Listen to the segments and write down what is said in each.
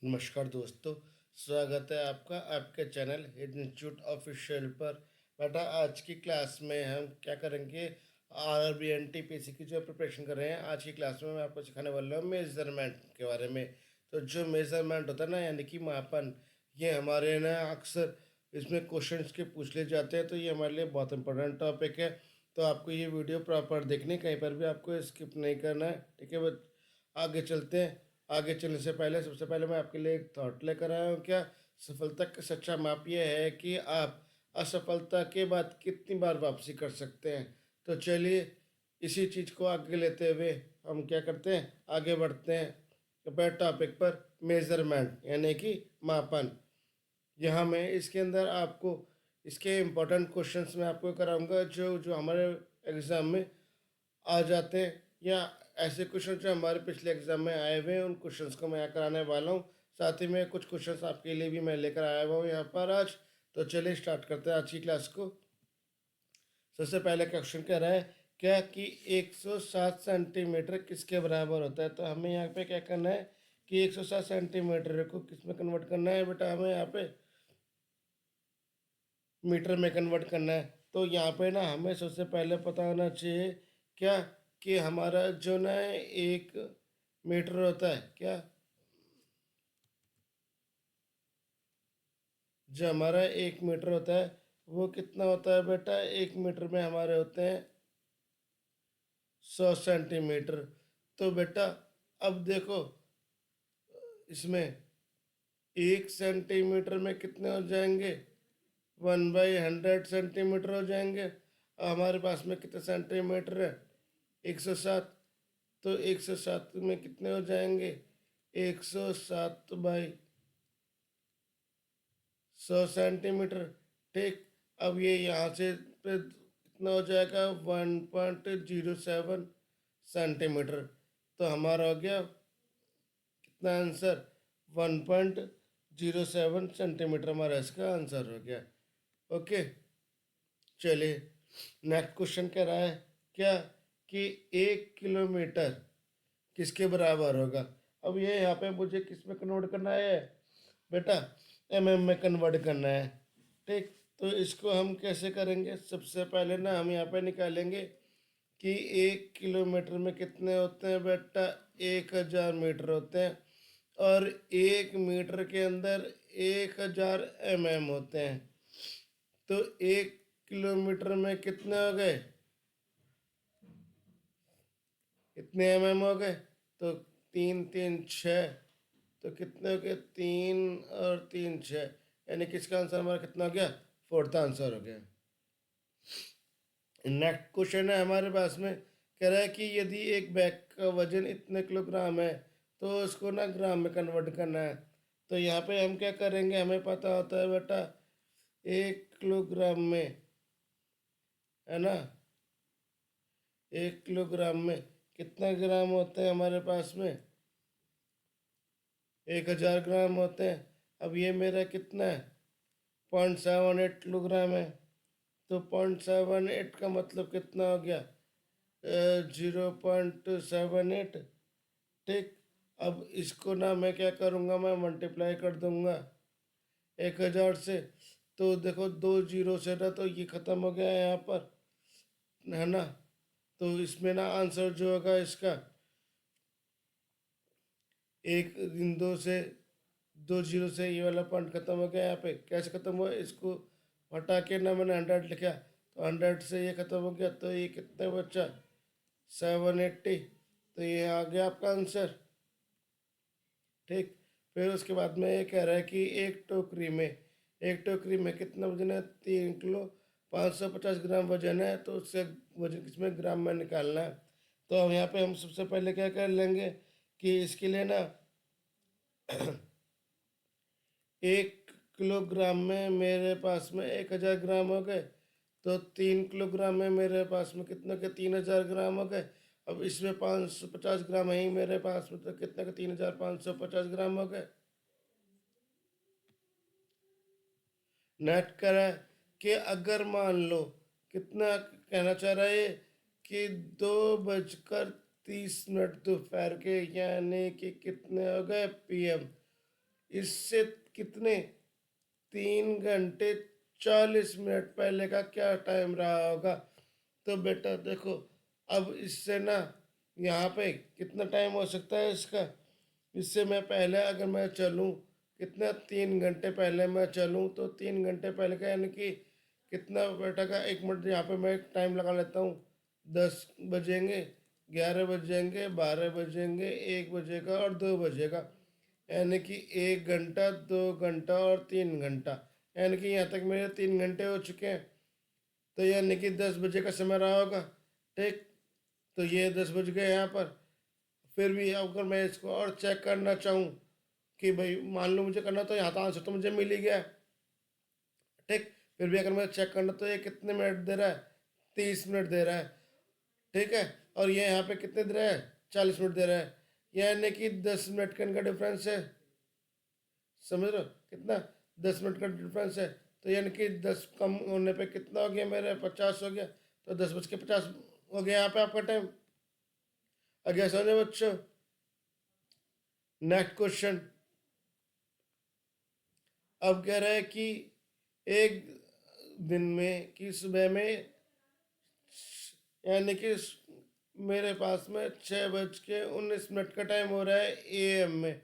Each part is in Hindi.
नमस्कार दोस्तों। स्वागत है आपका आपके चैनल हिडन इंस्टीट्यूट ऑफिशियल पर। बेटा आज की क्लास में हम क्या करेंगे, RRB NTPC की जो प्रिपरेशन कर रहे हैं। आज की क्लास में मैं आपको सिखाने वाला हूँ मेजरमेंट के बारे में। तो जो मेजरमेंट होता है ना, यानी कि मापन, ये हमारे ना अक्सर इसमें क्वेश्चंस के पूछ ले जाते हैं, तो ये हमारे लिए बहुत इंपॉर्टेंट टॉपिक है। तो आपको ये वीडियो प्रॉपर देखनी, कहीं पर भी आपको स्किप नहीं करना है, ठीक है। बस आगे चलते हैं। आगे चलने से पहले सबसे पहले मैं आपके लिए एक थॉट लेकर आया हूँ। क्या सफलता का सच्चा माप यह है कि आप असफलता के बाद कितनी बार वापसी कर सकते हैं। तो चलिए इसी चीज़ को आगे लेते हुए हम क्या करते हैं, आगे बढ़ते हैं अपने टॉपिक पर, मेजरमेंट यानी कि मापन। यहाँ मैं इसके अंदर आपको इसके इम्पोर्टेंट क्वेश्चंस में आपको कराऊंगा जो जो हमारे एग्ज़ाम में आ जाते हैं, या ऐसे क्वेश्चन जो हमारे पिछले एग्जाम में आए हुए हैं उन क्वेश्चंस को मैं यहाँ कराने वाला हूँ। साथ ही में कुछ क्वेश्चंस आपके लिए भी मैं लेकर आया हुआ हूँ यहाँ पर आज। तो चलिए स्टार्ट करते हैं आज की क्लास को। सबसे पहले क्वेश्चन कह रहा है क्या कि 107 सेंटीमीटर किसके बराबर होता है। तो हमें यहाँ पे क्या करना है कि 107 सेंटीमीटर को किस में कन्वर्ट करना है। बेटा हमें यहाँ पे मीटर में कन्वर्ट करना है। तो यहाँ पे ना हमें सबसे पहले पता होना चाहिए क्या कि हमारा जो ना एक मीटर होता है, क्या जो हमारा एक मीटर होता है वो कितना होता है। बेटा एक मीटर में हमारे होते हैं 100 सेंटीमीटर। तो बेटा अब देखो इसमें 1 सेंटीमीटर में कितने हो जाएंगे, 1/100 सेंटीमीटर हो जाएंगे। अब हमारे पास में कितने सेंटीमीटर है, 107। तो 107 में कितने हो जाएंगे, 107/100 सेंटीमीटर। ठीक, अब ये यहाँ से पे कितना हो जाएगा, 1.07 सेंटीमीटर। तो हमारा हो गया कितना आंसर, 1.07 सेंटीमीटर हमारा इसका आंसर हो गया। ओके, चलिए नेक्स्ट क्वेश्चन कह रहा है क्या कि 1 किलोमीटर किसके बराबर होगा। अब ये यहाँ पे मुझे किस में कन्वर्ट करना है, बेटा में कन्वर्ट करना है। ठीक, तो इसको हम कैसे करेंगे, सबसे पहले ना हम यहाँ पे निकालेंगे कि 1 किलोमीटर में कितने होते हैं। बेटा 1000 मीटर होते हैं, और 1 मीटर के अंदर 1000 होते हैं। तो 1 किलोमीटर में कितने हो गए, कितने हो गए, तो 3 3 6। तो कितने हो गए, 3 और 3 6, यानी कि इसका आंसर हमारा कितना हो गया, फोर्थ आंसर हो गया। नेक्स्ट क्वेश्चन है हमारे पास में, कह रहा है कि यदि एक बैग का वजन इतने किलोग्राम है तो उसको ना ग्राम में कन्वर्ट करना है। तो यहाँ पे हम क्या करेंगे, हमें पता होता है बेटा 1 किलोग्राम में, है ना, 1 किलोग्राम में कितना ग्राम होते हैं हमारे पास में, 1000 ग्राम होते हैं। अब ये मेरा कितना है, 0.78 किलोग्राम है। तो 0.78 का मतलब कितना हो गया, 0.78। ठीक, अब इसको ना मैं क्या करूँगा, मैं मल्टीप्लाई कर दूंगा 1000 से। तो देखो 2 जीरो से ना, तो ये ख़त्म हो गया है यहाँ पर, है ना। तो इसमें ना आंसर जो होगा इसका, एक इन दो से, 2 जीरो से ये वाला पॉइंट खत्म हो गया। यहाँ पे कैसे खत्म हुआ, इसको हटा के ना मैंने 100 लिखा, तो 100 से ये खत्म हो गया। तो ये कितना बचा, 780। तो ये आ गया आपका आंसर। ठीक, फिर उसके बाद में ये कह रहा है कि एक टोकरी में कितना वजन है, 3 किलो 550 ग्राम वजन है। तो उससे वजन किसमें, ग्राम में निकालना है। तो अब यहाँ पे हम सबसे पहले क्या कर लेंगे कि इसके लिए ना 1 किलोग्राम में मेरे पास में 1000 ग्राम हो गए। तो 3 किलोग्राम में मेरे पास में कितने के, 3000 ग्राम हो गए। अब इसमें 550 ग्राम है ही मेरे पास में, तो कितने के, 3550 ग्राम हो गए। नेट करा कि अगर मान लो, कितना कहना चाह रहा है कि 2:30 दोपहर के, यानी कि कितने हो गए PM। इससे कितने 3 घंटे 40 मिनट पहले का क्या टाइम रहा होगा। तो बेटा देखो, अब इससे ना यहाँ पे कितना टाइम हो सकता है इसका। इससे मैं पहले अगर मैं चलूँ, कितना 3 घंटे पहले मैं चलूँ, तो 3 घंटे पहले का यानी कि कितना बेटा का 1 मिनट यहाँ पे मैं टाइम लगा लेता हूँ। 10 बजेंगे, 11 बजेंगे, 12 बजेंगे, 1 बजेगा और 2 बजेगा, यानी कि 1 घंटा, 2 घंटा और 3 घंटा, यानी कि यहाँ तक मेरे 3 घंटे हो चुके हैं। तो यानी कि 10 बजे का समय रहा होगा। ठीक, तो ये 10 बज गए यहाँ पर। फिर भी अगर मैं इसको और चेक करना चाहूँ कि भाई मान लो मुझे करना, तो यहाँ तो आंसर तो मुझे मिल ही गया। ठीक, फिर भी अगर मैं चेक करना, तो ये कितने मिनट दे रहा है, 30 मिनट दे रहा है। ठीक है, और ये यहाँ पे कितने दे रहा है, 40 मिनट दे रहा है, यानी कि 10 मिनट का इनका डिफरेंस है। समझ रहे हो कितना, 10 मिनट का डिफरेंस है। तो यानी कि 10 कम होने पे कितना हो गया, मेरे 50 हो गया। तो 10 बज के 50 हो गया यहाँ पे आपका टाइम। आगे समझे बच्चों। Next question. अब कह रहा है कि एक दिन में कि सुबह में, यानी कि मेरे पास में 6:19 का टाइम हो रहा है AM में,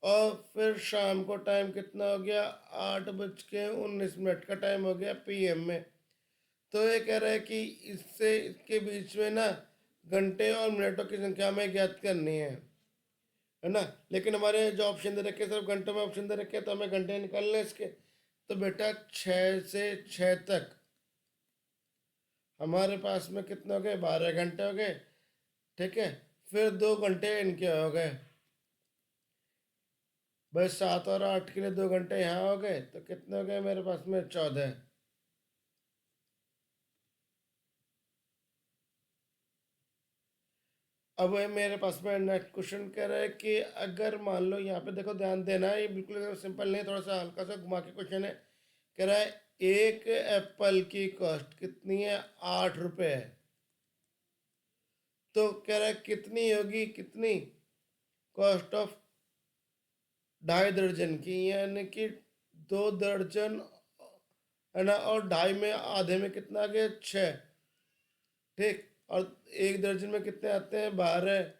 और फिर शाम को टाइम कितना हो गया, 8:19 का टाइम हो गया PM में। तो ये कह रहा है कि इससे इसके बीच में ना घंटे और मिनटों की संख्या हमें ज्ञात करनी है ना। लेकिन हमारे जो ऑप्शन दे रखे सिर्फ घंटों में ऑप्शन दे रखे, तो हमें घंटे निकालने इसके। तो बेटा 6 से 6 तक हमारे पास में कितने हो गए, 12 घंटे हो गए। ठीक है, फिर 2 घंटे इनके हो गए। बस 7 और 8 के लिए 2 घंटे यहाँ हो गए, तो कितने हो गए मेरे पास में, 14। अब ये मेरे पास में नेक्स्ट क्वेश्चन कह रहा है कि अगर मान लो, यहाँ पे देखो ध्यान देना है, ये बिल्कुल सिंपल नहीं, थोड़ा सा हल्का सा घुमा के क्वेश्चन है। कह रहा है एक एप्पल की कॉस्ट कितनी है, 8 रुपये है। तो कह रहा है कितनी होगी, कितनी कॉस्ट ऑफ 2.5 दर्जन की, यानी कि 2 दर्जन है ना, और 2.5 में आधे में कितना आ गया, 6। ठीक, और 1 दर्जन में कितने आते हैं, 12।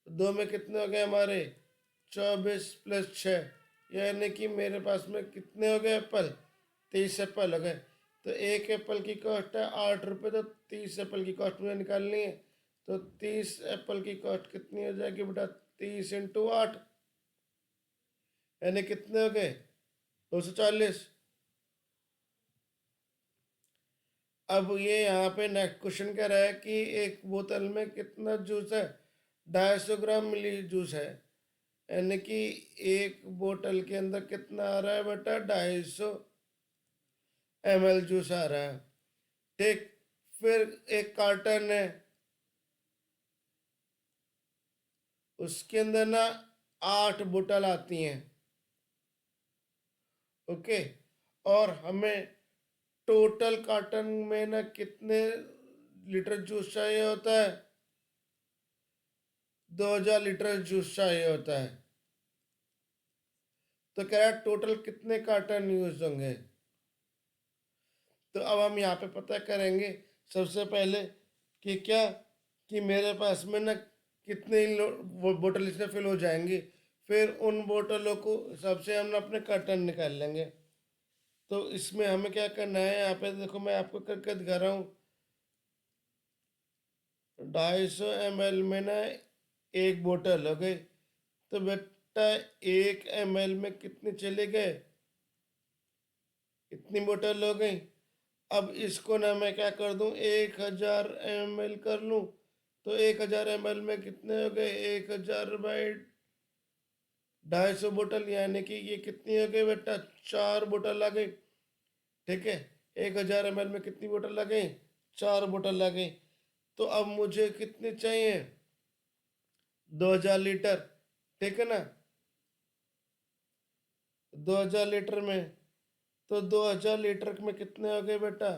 2 में कितने हो गए हमारे, 24 + 6, यानी कि मेरे पास में कितने हो गए एप्पल, 30 एप्पल हो गए। तो एक एप्पल की कॉस्ट है 8 रुपये, तो 30 एप्पल की कॉस्ट मुझे निकालनी है। तो 30 एप्पल की कॉस्ट कितनी हो जाएगी बेटा, 30 × 8, यानी कितने हो गए, 240। अब ये यहाँ पे नेक्स्ट क्वेश्चन कह रहा है कि एक बोतल में कितना जूस है, 250 ग्राम मिली जूस है, यानी कि एक बोतल के अंदर कितना आ रहा है बेटा, 250 ml जूस आ रहा है। ठीक, फिर एक कार्टन है, उसके अंदर ना 8 बोतल आती हैं। ओके, और हमें टोटल कार्टन में ना कितने लीटर जूस चाहिए होता है, 2000 लीटर जूस चाहिए होता है। तो कह रहा है टोटल कितने कार्टन यूज होंगे। तो अब हम यहाँ पे पता करेंगे सबसे पहले कि क्या, कि मेरे पास में ना कितने बोतल इसमें फिल हो जाएंगी। फिर उन बोतलों को सबसे हम अपने कार्टन निकाल लेंगे। तो इसमें हमें क्या करना है, यहाँ पे देखो मैं आपको करके दिखा रहा हूँ। 250 ml में ना एक बोतल हो गई। तो बेटा 1 ml में कितने चले गए, इतनी बोतल हो गई। अब इसको ना मैं क्या कर दूं, 1000 ml कर लूं। तो 1000 ml में कितने हो गए, 1000/250 बोतल, यानी कि ये कितनी हो गई बेटा, 4 बोतल आ गई। ठीक है, 1000 ml में कितनी बोतल आ गई, 4 बोतल आ गई। तो अब मुझे कितनी चाहिए, 2000 लीटर। ठीक है ना, 2000 लीटर में, तो 2000 लीटर में कितने हो गए बेटा,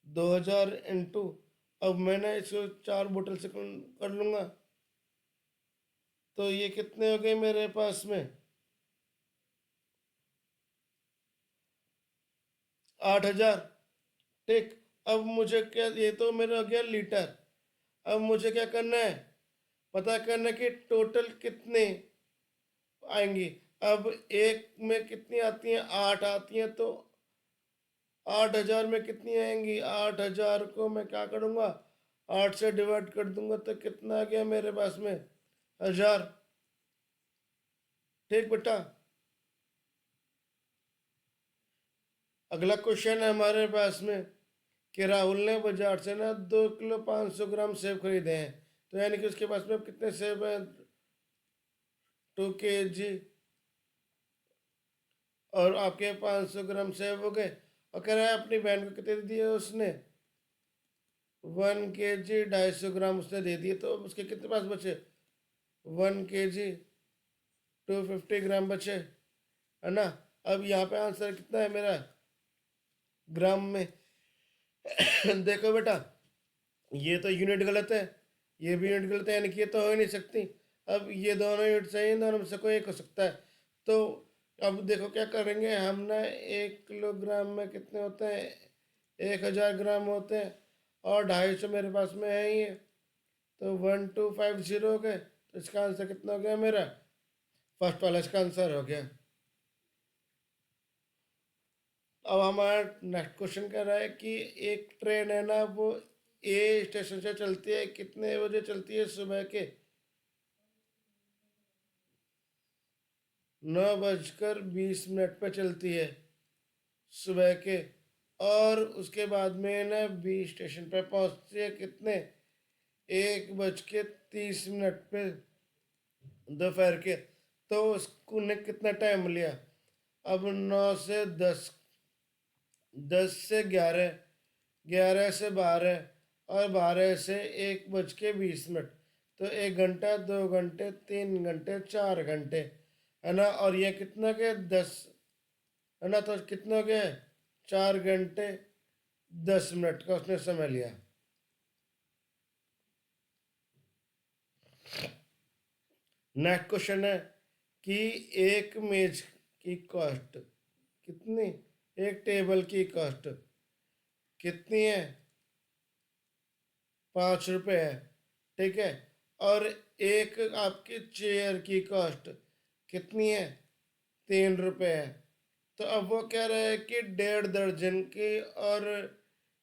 2000 × अब मैंने इसको 4 बोतल से कर लूंगा। तो ये कितने हो गए मेरे पास में? 8,000। ठीक। अब मुझे क्या, ये तो मेरा हो गया लीटर। अब मुझे क्या करना है, पता करना कि टोटल कितने आएंगी। अब एक में कितनी आती हैं, 8 आती हैं, तो 8,000 में कितनी आएंगी? 8,000 को मैं क्या करूँगा, 8 से डिवाइड कर दूंगा, तो कितना आ गया मेरे पास में? 1,000। ठीक बेटा। अगला क्वेश्चन है हमारे पास में कि राहुल ने बाजार से ना 2 किलो 500 ग्राम सेब खरीदे हैं, तो यानी कि उसके पास में अब कितने सेब हैं? 2 kg। और आपके 500 ग्राम सेब हो गए। और कह रहा है अपनी बहन को कितने दिए उसने? 1 kg 250 ग्राम उसने दे दिए, तो अब उसके कितने पास बचे? 1 kg 250 ग्राम बचे, है ना। अब यहाँ पे आंसर कितना है मेरा ग्राम में? देखो बेटा, ये तो यूनिट गलत है, ये भी यूनिट गलत है, यानी कि ये तो हो ही नहीं सकती। अब ये दोनों यूनिट सही हैं, दोनों में से कोई एक हो सकता है। तो अब देखो क्या करेंगे हम ना, 1 किलोग्राम में कितने होते हैं? 1,000 ग्राम होते हैं, और 250 मेरे पास में है ही है, तो 1250 हो गए। तो इसका आंसर कितना हो गया मेरा? फर्स्ट वाला इसका आंसर हो गया। अब हमारा नेक्स्ट क्वेश्चन कह रहा है कि एक ट्रेन है ना, वो ए स्टेशन से चलती है, कितने बजे चलती है? सुबह के 9:20 पे चलती है सुबह के। और उसके बाद में ना बी स्टेशन पे पहुंचती है कितने? 1:30 पे दोपहर के। तो उसको ने कितना टाइम लिया? अब 9 से 10, 10 से 11, 11 से 12, और 12 से 1:20। तो 1 घंटा, 2 घंटे, 3 घंटे, 4 घंटे, है ना। और ये कितना के 10, है ना, तो कितना हो गया? 4 घंटे 10 मिनट का उसने समय लिया। नेक्स्ट क्वेश्चन है कि एक मेज की कॉस्ट कितनी, एक टेबल की कॉस्ट कितनी है? 5 रुपये है। ठीक है। और एक आपकी चेयर की कॉस्ट कितनी है? 3 रुपये है। तो अब वो कह रहे हैं कि 1.5 दर्जन की और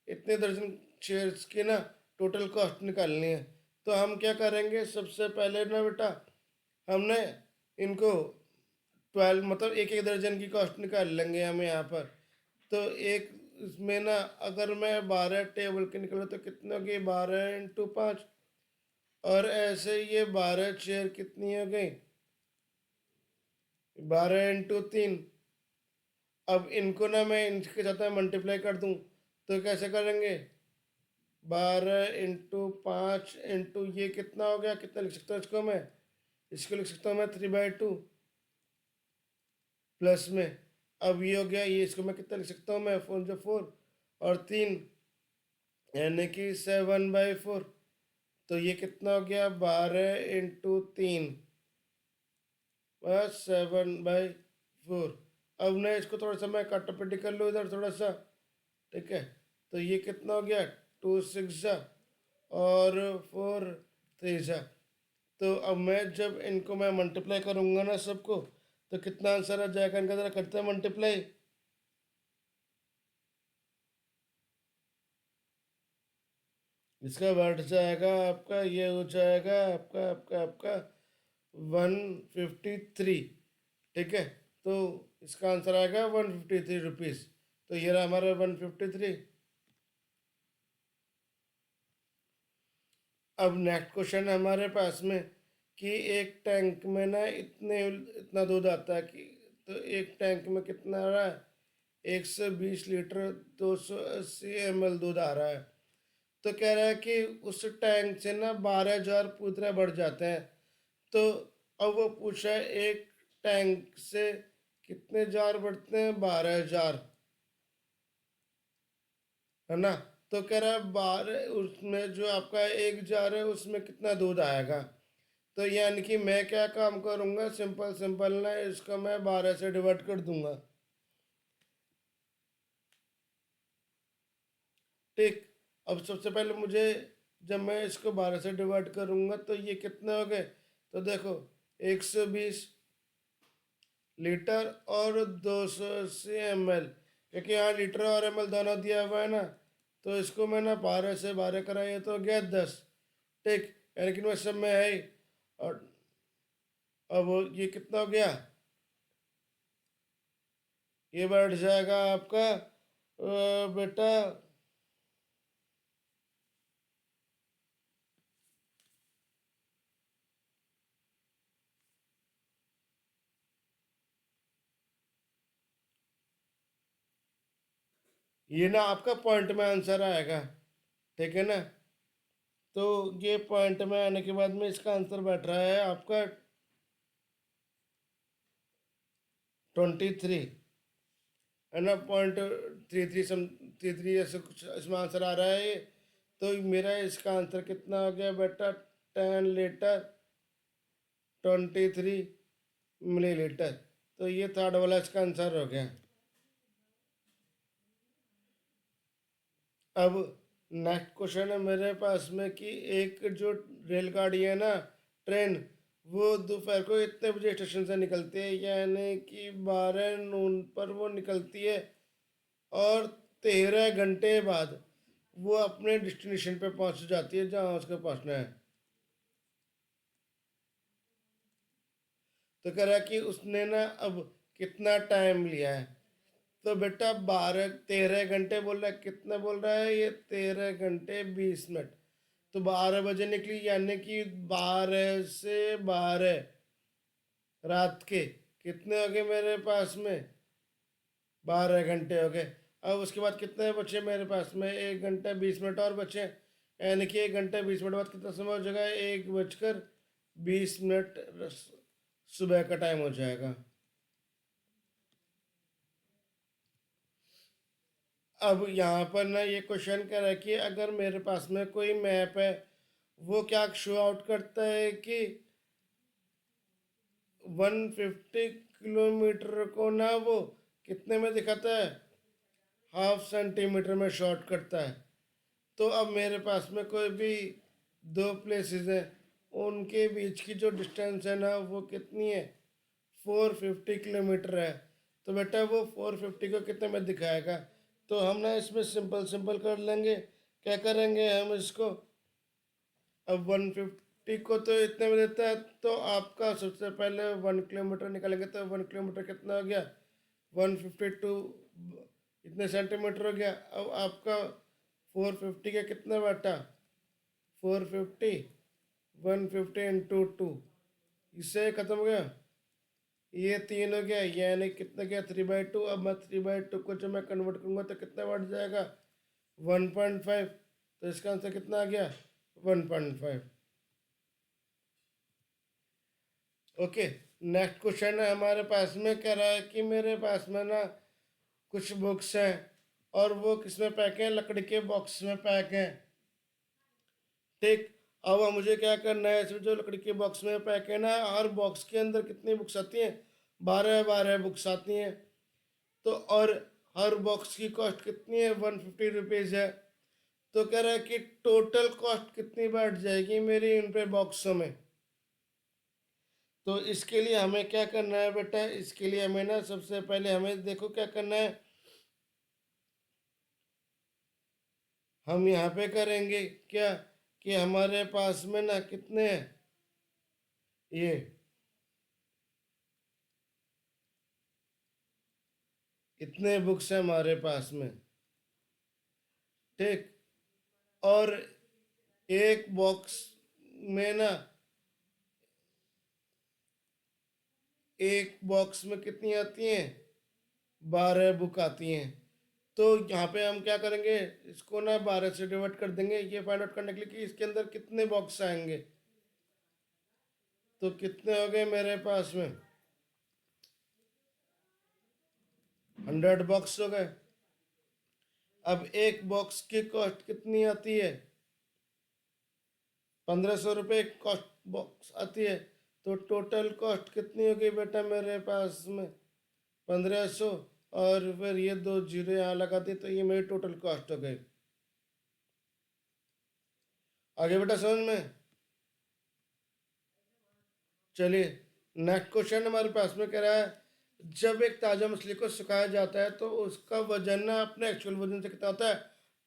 इतने दर्जन चेयर्स की ना टोटल कॉस्ट निकालनी है। तो हम क्या करेंगे, सबसे पहले ना बेटा, हमने इनको 12, मतलब एक एक दर्जन की कॉस्ट निकाल लेंगे हम यहाँ पर। तो एक इसमें ना, अगर मैं 12 टेबल के निकलूँ तो कितने होगी? 12 × 5। और ऐसे ये 12 चेयर कितनी हो गई? 12 × 3। अब इनको ना मैं इनके साथ में मल्टीप्लाई कर दूं, तो कैसे करेंगे? 12 × 5 इंटू ये कितना हो गया? कितना लिख सकता हूँ इसको मैं? इसको लिख सकता हूँ मैं 3/2 प्लस में। अब ये हो गया, ये इसको मैं कितना लिख सकता हूँ मैं? 4 और 3, यानी कि 7/4। तो ये कितना हो गया? 12 × 3 बस 7/4। अब मैं इसको थोड़ा सा मैं काटापटी कर लूँ इधर थोड़ा सा। ठीक है। तो ये कितना हो गया? 2 6 और 4 3। तो अब मैं जब इनको मैं मल्टीप्लाई करूँगा ना सबको, तो कितना आंसर आ जाएगा इनका? ज़रा करते हैं मल्टीप्लाई। इसका बढ़ जाएगा आपका, ये हो जाएगा आपका आपका आपका 153। ठीक है। तो इसका आंसर आएगा 153 रुपीज़। तो ये रहा हमारा 153। अब नेक्स्ट क्वेश्चन है हमारे पास में कि एक टैंक में ना इतना दूध आता है कि, तो एक टैंक में कितना आ रहा है? 120 लीटर 280 ml दूध आ रहा है। तो कह रहा है कि उस टैंक से ना 12,000 पूतरे बढ़ जाते हैं। तो अब वो पूछा है एक टैंक से कितने जार बढ़ते हैं? 12,000, है ना। तो कह रहा है 12, उसमें जो आपका 1 जार है उसमें कितना दूध आएगा? तो यानी कि मैं क्या काम करूँगा, सिंपल सिंपल ना इसको मैं 12 से डिवाइड कर दूंगा। ठीक। अब सबसे पहले मुझे, जब मैं इसको 12 से डिवाइड करूंगा तो ये कितने हो गए, तो देखो 120 लीटर और 280 ml, क्योंकि यहाँ लीटर और ml दोनों दिया हुआ है ना, तो इसको मैं ना 12 से 12 कराइए तो हो गया 10। ठीक, यानी कि मैं सब में है ही। और अब ये कितना हो गया, ये बैठ जाएगा आपका बेटा ये ना आपका पॉइंट में आंसर आएगा। ठीक है ना, तो ये पॉइंट में आने के बाद में इसका आंसर बैठ रहा है आपका 23 है ना, 0.33 33 ऐसे कुछ इसमें आंसर आ रहा है ये। तो मेरा इसका आंसर कितना हो गया बेटा, 10 लीटर 23 मिलीलीटर। तो ये थर्ड वाला इसका आंसर हो गया। अब नेक्स्ट क्वेश्चन है मेरे पास में कि एक जो रेलगाड़ी है ना, ट्रेन, वो दोपहर को इतने बजे स्टेशन से निकलती है, यानी कि 12 नून पर वो निकलती है, और 13 घंटे बाद वो अपने डेस्टिनेशन पे पहुंच जाती है जहाँ उसको पहुंचना है। तो कह रहा है कि उसने ना अब कितना टाइम लिया है, तो बेटा 13 घंटे बोल रहा है, कितना बोल रहा है ये, 13 घंटे 20 मिनट। तो 12 बजे निकली, यानी कि 12 से 12 रात के कितने हो गए मेरे पास में, 12 घंटे हो गए। अब उसके बाद कितने बचे मेरे पास में, 1 घंटा 20 मिनट और बचे, यानी कि 1 घंटा 20 मिनट बाद कितना समय हो जाएगा, 1 बजकर 20 मिनट सुबह का टाइम हो जाएगा। अब यहाँ पर ना ये क्वेश्चन कह रहा है कि अगर मेरे पास में कोई मैप है, वो क्या शो आउट करता है कि 150 किलोमीटर को ना वो कितने में दिखाता है, ½ सेंटीमीटर में शॉर्ट करता है। तो अब मेरे पास में कोई भी दो प्लेसेस हैं, उनके बीच की जो डिस्टेंस है ना वो कितनी है, 450 किलोमीटर है। तो बेटा वो 450 को कितने में दिखाएगा, तो हम ना इसमें सिंपल सिंपल कर लेंगे। क्या करेंगे हम इसको, अब 150 को तो इतने में देता है, तो आपका सबसे पहले 1 किलोमीटर निकालेंगे, तो 1 किलोमीटर कितना हो गया, 152 इतने सेंटीमीटर हो गया। अब आपका 450 का कितना बैठा, 450 150 × 2, इससे खत्म हो गया, ये 3 हो गया, यानी कितना गया 3/2। अब मैं 3/2 को जब मैं कन्वर्ट करूँगा तो कितना बढ़ जाएगा, 1.5। तो इसका आंसर कितना आ गया, 1.5। ओके, नेक्स्ट क्वेश्चन है हमारे पास में, कह रहा है कि मेरे पास में ना कुछ बुक्स हैं, और वो किस में पैक हैं, लकड़ी के बॉक्स में पैक हैं। ठीक, अब मुझे क्या करना है, इसमें जो लकड़ी के बॉक्स में पैक है ना, हर बॉक्स के अंदर कितनी बुक्स आती हैं, 12 बुक्स आती हैं। तो और हर बॉक्स की कॉस्ट कितनी है, 150 रुपीज़ है। तो कह रहा है कि टोटल कॉस्ट कितनी बैठ जाएगी मेरी इन पे बॉक्सों में। तो इसके लिए हमें क्या करना है बेटा, इसके लिए हमें ना सबसे पहले हमें देखो क्या करना है, हम यहाँ पे करेंगे क्या, कि हमारे पास में ना कितने हैं, ये इतने बुक्स हैं हमारे पास में। ठीक, और एक बॉक्स में ना, एक बॉक्स में कितनी आती हैं, 12 बुक आती हैं। तो यहाँ पे हम क्या करेंगे, इसको ना 12 से डिवाइड कर देंगे, ये फाइंड आउट करने के लिए कि इसके अंदर कितने बॉक्स आएंगे। तो कितने हो गए मेरे पास में, 100 बॉक्स हो गए। अब एक बॉक्स की कॉस्ट कितनी आती है, 1500 रुपये कॉस्ट बॉक्स आती है। तो टोटल कॉस्ट कितनी होगी बेटा मेरे पास में? 1500, और फिर ये 2 जीरो यहाँ लगा दी, तो ये मेरी टोटल कॉस्ट हो गई। आगे बेटा समझ में? चलिए नेक्स्ट क्वेश्चन हमारे पास में कह रहा है, जब एक ताज़ा मछली को सुखाया जाता है तो उसका वजन ना अपने एक्चुअल वजन से कितना होता है?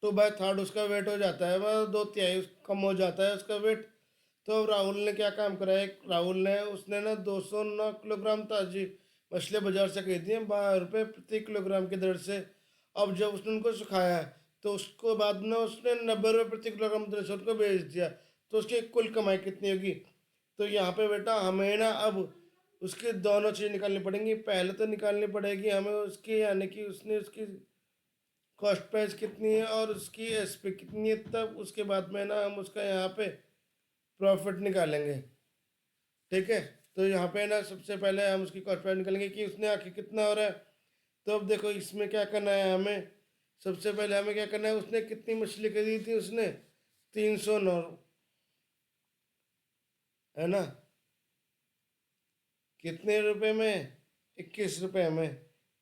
2/3 उसका वेट हो जाता है, मतलब 2/3 कम हो जाता है उसका वेट। तो राहुल ने क्या काम करा है? राहुल ने उसने ना 209 किलोग्राम ताजी मछली बाजार से खरीदी है 12 रुपये प्रति किलोग्राम की दर से। अब जब उसने उनको सुखाया तो उसको बाद में उसने 90 रुपये प्रति किलोग्राम दर से उनको बेच दिया, तो उसकी कुल कमाई कितनी होगी? तो यहाँ पे बेटा हमें ना अब उसकी दोनों चीज़ निकालनी पड़ेंगी। पहले तो निकालनी पड़ेगी हमें उसकी, यानी कि उसने उसकी कॉस्ट प्राइस कितनी है और उसकी एसपी कितनी है, तब उसके बाद में ना हम उसका यहाँ पे प्रॉफिट निकालेंगे। ठीक है, तो यहाँ पे ना सबसे पहले हम उसकी कॉस्ट प्राइस निकालेंगे कि उसने आखिर कितना हो रहा है। तो अब देखो इसमें क्या करना है हमें, सबसे पहले हमें क्या करना है, उसने कितनी मछली खरीदी थी? उसने 309, है ना? कितने रुपए में? 21 रुपए में।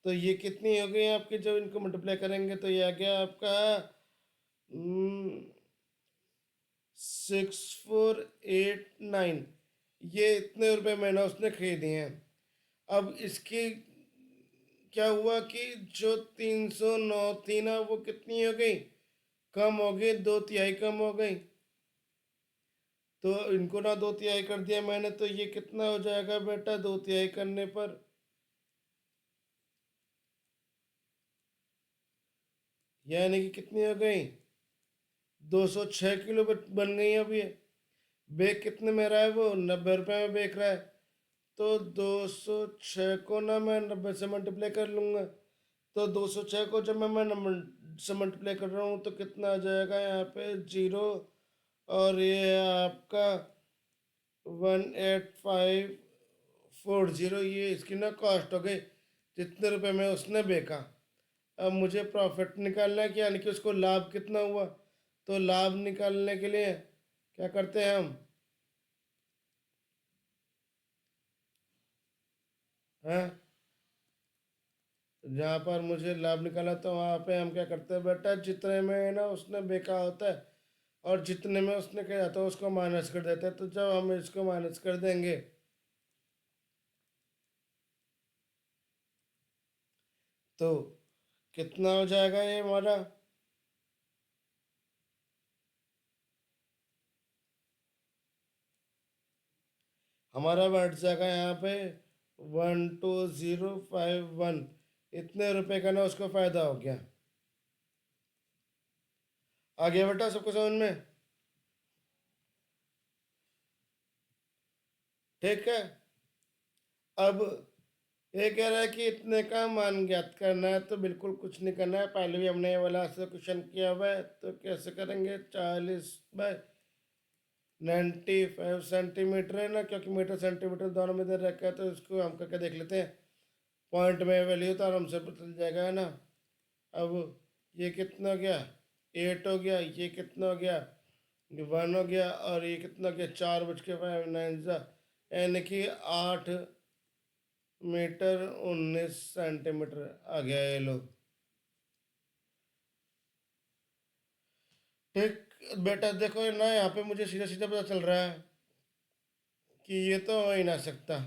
तो ये कितनी हो गई आपकी? जब इनको मल्टीप्लाई करेंगे तो ये आ गया आपका 6489। ये इतने रुपए महीना उसने खरीदी हैं। अब इसकी क्या हुआ कि जो 309 थी ना, वो कितनी हो गई? कम हो गई, 2/3 कम हो गई। तो इनको ना 2/3 कर दिया मैंने, तो ये कितना हो जाएगा बेटा 2/3 करने पर? यानी कि कितनी हो गई? 206 किलो बन गई। अब ये बेच कितने में रहा है? वो 90 रुपये में बेच रहा है। तो 206 को ना मैं 90 से मल्टीप्लाई कर लूँगा। तो 206 को जब मैं नंबर से मल्टीप्लाई कर रहा हूँ तो कितना आ जाएगा यहाँ पे? जीरो, और ये है आपका 18540। ये इसकी ना कॉस्ट हो गई जितने रुपए में उसने बेचा। अब मुझे प्रॉफिट निकालना है कि, यानी कि उसको लाभ कितना हुआ। तो लाभ निकालने के लिए क्या करते हैं हम? हैं, जहाँ पर मुझे लाभ निकाला तो वहाँ पे हम क्या करते हैं बेटा, जितने में ना उसने बेचा होता है और जितने में उसने किया जाता है उसको माइनस कर देते हैं। तो जब हम इसको माइनस कर देंगे तो कितना हो जाएगा ये हमारा? हमारा बैठ जाएगा यहाँ पे 12051। इतने रुपए का ना उसको फायदा हो गया। आ गया बेटा सबको समझ में? ठीक है। अब ये कह रहा है कि इतने का मान ज्ञात करना है, तो बिल्कुल कुछ नहीं करना है, पहले भी हमने ये वाला से क्वेश्चन किया हुआ है। तो कैसे करेंगे? 40/95 सेंटीमीटर है ना, क्योंकि मीटर सेंटीमीटर दोनों में दे रखा है, तो इसको हम करके देख लेते हैं। पॉइंट में वैल्यू तो आराम से पता चल जाएगा, है ना? अब ये कितना हो गया? 8 हो गया। ये कितना हो गया? 1 हो गया। और ये कितना हो गया? 4/5 यानी कि 8 मीटर 19 सेंटीमीटर आ गया ये लो। ठीक बेटा, देखो ना यहाँ पे मुझे सीधा सीधा पता चल रहा है कि ये तो हो ही ना सकता।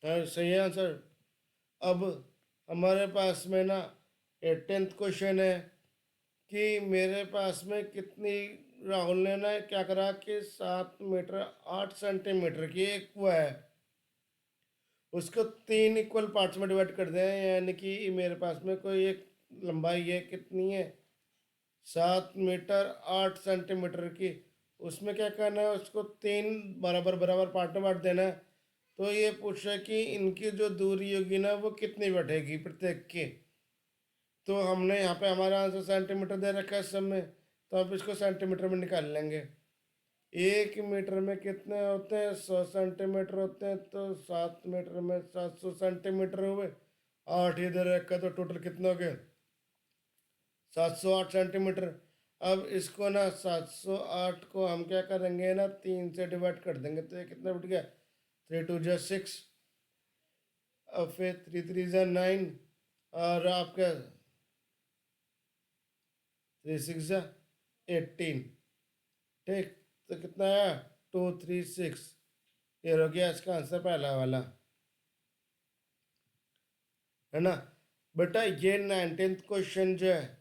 हाँ, सही है आंसर। अब हमारे पास में ना 18th क्वेश्चन है कि मेरे पास में कितनी, राहुल ने ना क्या करा कि 7 मीटर 8 सेंटीमीटर की एक वो है, उसको 3 इक्वल पार्ट्स में डिवाइड कर दें। यानी कि मेरे पास में कोई एक लंबाई है, कितनी है? 7 मीटर 8 सेंटीमीटर की। उसमें क्या करना है, उसको 3 बराबर बराबर पार्ट में बांट देना है। तो ये पूछ रहा है कि इनकी जो दूरी होगी ना वो कितनी बैठेगी प्रत्येक की। तो हमने यहाँ पे हमारा आंसर सेंटीमीटर दे रखा है सब में, तो अब इसको सेंटीमीटर में निकाल लेंगे। 1 मीटर में कितने होते हैं? 100 सेंटीमीटर होते हैं। तो 7 मीटर में 700 सेंटीमीटर हुए। 8 इधर रखा तो टोटल कितना हो गया 708 सेंटीमीटर। अब इसको ना 708 को हम क्या करेंगे ना 3 से डिवाइड कर देंगे तो ये कितना बढ़ गया 3 2 जा 6। अब फिर 3 3 जा 9 और आपका 3 6 जा 18। ठीक, तो कितना आया 2 3 6। ये हो गया इसका आंसर पहला वाला, है ना बेटा। ये 19th क्वेश्चन जो है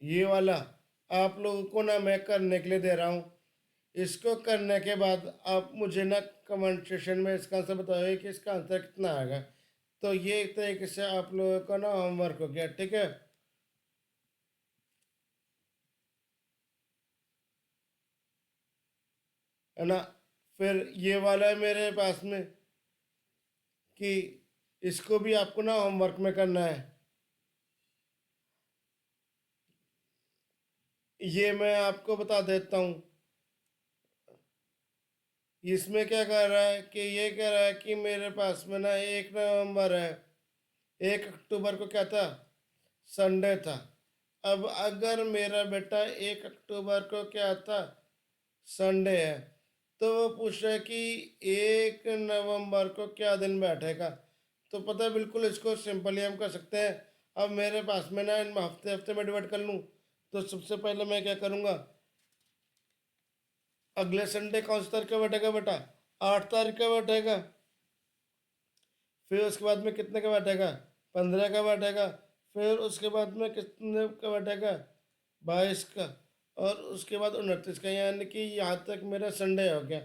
ये वाला आप लोगों को ना मैं करने के लिए दे रहा हूँ। इसको करने के बाद आप मुझे ना कमेंट सेशन में इसका आंसर बताओगे कि इसका आंसर कितना आएगा। तो ये एक तरीके से आप लोगों का ना होमवर्क हो गया, ठीक है। है ना, फिर ये वाला है मेरे पास में कि इसको भी आपको ना होमवर्क में करना है। ये मैं आपको बता देता हूँ। इसमें क्या कह रहा है कि ये कह रहा है कि मेरे पास में ना 1 नवंबर है, 1 अक्टूबर को क्या था संडे था। अब अगर मेरा बेटा 1 अक्टूबर को क्या था संडे है तो वो पूछ रहा है कि 1 नवंबर को क्या दिन बैठेगा। तो पता है बिल्कुल इसको सिंपली हम कर सकते हैं। अब मेरे पास में ना इन हफ्ते हफ्ते में डिवाइड कर लूँ तो सबसे पहले मैं क्या करूँगा, अगले संडे कौन सी तारीख का बैठेगा बेटा 8 तारीख का बैठेगा। फिर उसके बाद में कितने का बैठेगा 15 का बैठेगा। फिर उसके बाद में कितने का बैठेगा 22 का। और उसके बाद 29 का, यानी कि यहाँ तक मेरा संडे हो गया।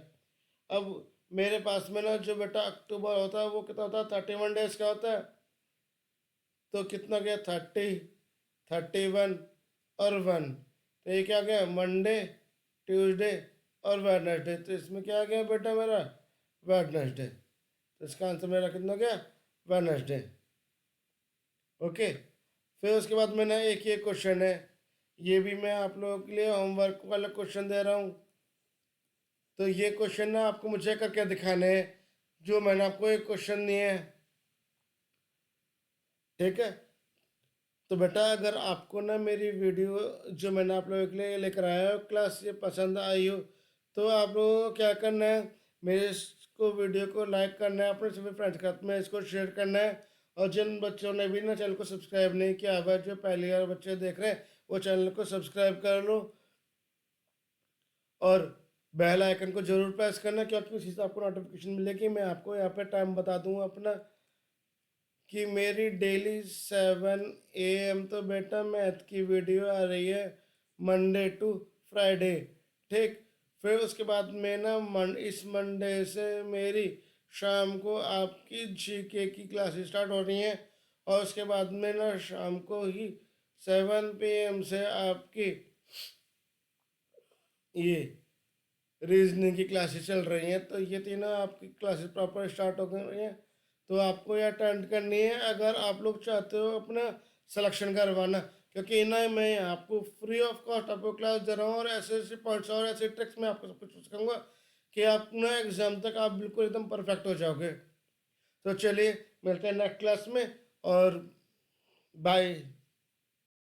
अब मेरे पास में ना जो बेटा अक्टूबर होता है वो कितना होता है 31 डेज का होता है। तो कितना गया 30 31 और 1। तो ये क्या गया मंडे ट्यूसडे और वेडनेसडे। तो इसमें क्या आ गया बेटा मेरा वेडनेसडे। तो इसका आंसर मेरा कितना हो गया वेडनेसडे। ओके, फिर उसके बाद में ना एक ये क्वेश्चन है, ये भी मैं आप लोगों के लिए होमवर्क वाला क्वेश्चन दे रहा हूँ। तो ये क्वेश्चन ना आपको मुझे करके दिखाने हैं जो मैंने आपको एक क्वेश्चन दिए हैं, ठीक है। तो बेटा अगर आपको ना मेरी वीडियो जो मैंने आप लोगों के लिए लेकर आया हो क्लास ये पसंद आई हो तो आप लोगों को क्या करना है, मेरे इसको वीडियो को लाइक करना है, अपने सभी फ्रेंड्स के साथ में इसको शेयर करना है। और जिन बच्चों ने भी ना चैनल को सब्सक्राइब नहीं किया हुआ, जो पहली बार बच्चे देख रहे हैं वो चैनल को सब्सक्राइब कर लो और बेल आइकन को जरूर प्रेस करना, क्योंकि उसी से आपको नोटिफिकेशन मिलेगी। मैं आपको यहाँ पे टाइम बता दूँ अपना कि मेरी डेली 7 AM तो बेटा मैथ की वीडियो आ रही है मंडे टू फ्राइडे, ठीक। फिर उसके बाद में ना इस मंडे से मेरी शाम को आपकी जीके की क्लासेस स्टार्ट हो रही हैं। और उसके बाद में ना शाम को ही 7 PM से आपकी ये रीजनिंग की क्लासेस चल रही हैं। तो ये तीनों आपकी क्लासेस प्रॉपर स्टार्ट हो गई हैं। तो आपको ये अटेंड करनी है अगर आप लोग चाहते हो अपना सिलेक्शन करवाना, क्योंकि ना मैं आपको फ्री ऑफ कॉस्ट आपको क्लास दे रहा हूँ और ऐसे ऐसे पॉइंट्स और ऐसे ट्रिक्स में आपको सब कुछ सिखाऊंगा कि आप ना एग्जाम तक आप बिल्कुल एकदम परफेक्ट हो जाओगे। तो चलिए मिलते हैं नेक्स्ट क्लास में और बाय।